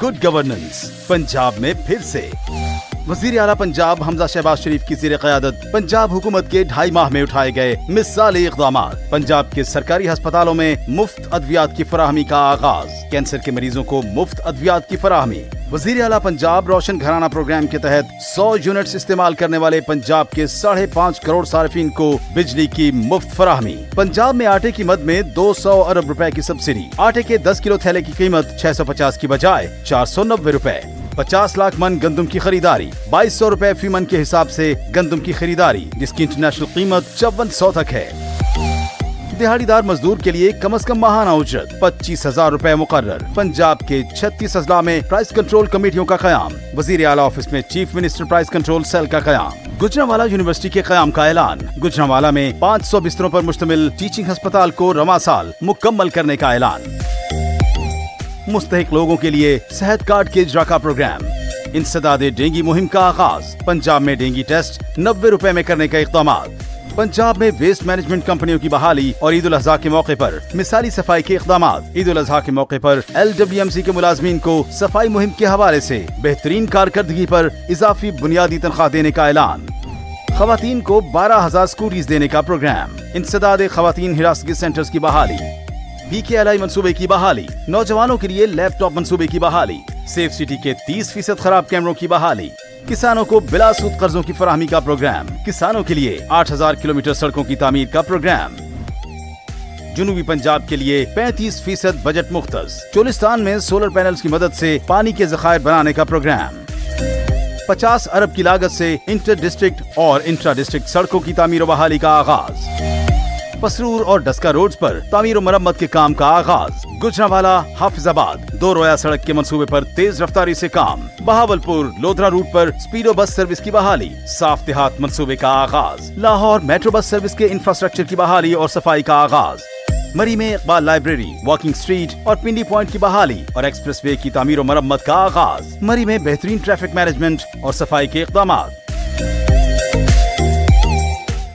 Good governance. Punjab में फिर से वजीर आला पंजाब हमजा शहबाज शरीफ की ज़ेर क़यादत पंजाब हुकूमत के 2.5 माह में उठाए गए मिसाली इक़दामात। पंजाब के सरकारी अस्पतालों में मुफ्त अद्वियात की फराहमी का आगाज। कैंसर के मरीजों को मुफ्त अद्वियात की फराहमी। वजीर आला पंजाब रोशन घराना प्रोग्राम के तहत 100 यूनिट्स इस्तेमाल करने वाले पंजाब के 5.5 करोड़ सार्फिन को बिजली की मुफ्त फराहमी। पंजाब में आटे की मद में 200 अरब रुपए की सब्सिडी। आटे के 10 किलो थैले की कीमत 650 की बजाय 490 रुपए। 50 लाख मन गंदम की खरीदारी। 2200 रुपए फी मन के हिसाब से गंदम की खरीदारी, जिसकी इंटरनेशनल कीमत 5400 तक है। दिहाड़ीदार मजदूर के लिए कम से कम माहाना उजरत 25,000 रुपए मुकर्रर। पंजाब के 36 अजला में प्राइस कंट्रोल कमेटियों का कयाम। वजीर आला ऑफिस में chief minister price control cell का कयाम। गुजरांवाला यूनिवर्सिटी के कयाम का ऐलान। गुजरांवाला में 500 बिस्तरों पर मुश्तमिल टीचिंग अस्पताल को रवां साल मुकम्मल करने का ऐलान। मुस्तहिक लोगों के लिए सेहत कार्ड के इजरा का प्रोग्राम। इंसदादे डेंगू मुहिम का आगाज। पंजाब में डेंगू टेस्ट 90 रुपए में करने का इक़दामात। पंजाब में वेस्ट मैनेजमेंट कंपनियों की बहाली और ईद उल अज़हा के मौके पर मिसाली सफाई के इक़दामात। ईद उल अज़हा के मौके पर LWMC के मुलाजमीन को सफाई मुहिम के हवाले से बेहतरीन कारकर्दगी पर इजाफी बुनियादी तनख्वाह देने का ऐलान। खवातीन को 12,000 स्कूटीज देने का प्रोग्राम। इंसदादे खवातीन हिरासती सेंटर्स की बहाली। PKLI मंसूबे की बहाली। नौजवानों के लिए लैपटॉप मंसूबे की बहाली। सेफ सिटी के 30% खराब कैमरों की बहाली। किसानों को बिला सूद कर्जों की फराहमी का प्रोग्राम। किसानों के लिए 8,000 किलोमीटर सड़कों की तामीर का प्रोग्राम। जुनूबी पंजाब के लिए 35% बजट मुख्तस। चोलिस्तान में सोलर पैनल्स की मदद से पानी के ज़खायर बनाने का प्रोग्राम। 50 अरब की लागत से इंटर डिस्ट्रिक्ट और इंट्रा डिस्ट्रिक्ट सड़कों की तामीर और बहाली का आगाज। पसरूर और डस्का रोड्स पर तामीर और मरम्मत के काम का आगाज। गुजरांवाला हाफिजाबाद 2 रोया सड़क के मंसूबे पर तेज रफ्तारी से काम। बहावलपुर लोधरा रूट पर स्पीडो बस सर्विस की बहाली। साफ देहात मंसूबे का आगाज। लाहौर मेट्रो बस सर्विस के इंफ्रास्ट्रक्चर की बहाली और सफाई का आगाज। मरी में इकबाल लाइब्रेरी, वॉकिंग स्ट्रीट और पिंडी पॉइंट की बहाली और एक्सप्रेस वे की तामीर और मरम्मत का आगाज। मरी में बेहतरीन ट्रैफिक मैनेजमेंट और सफाई के इक़दामात।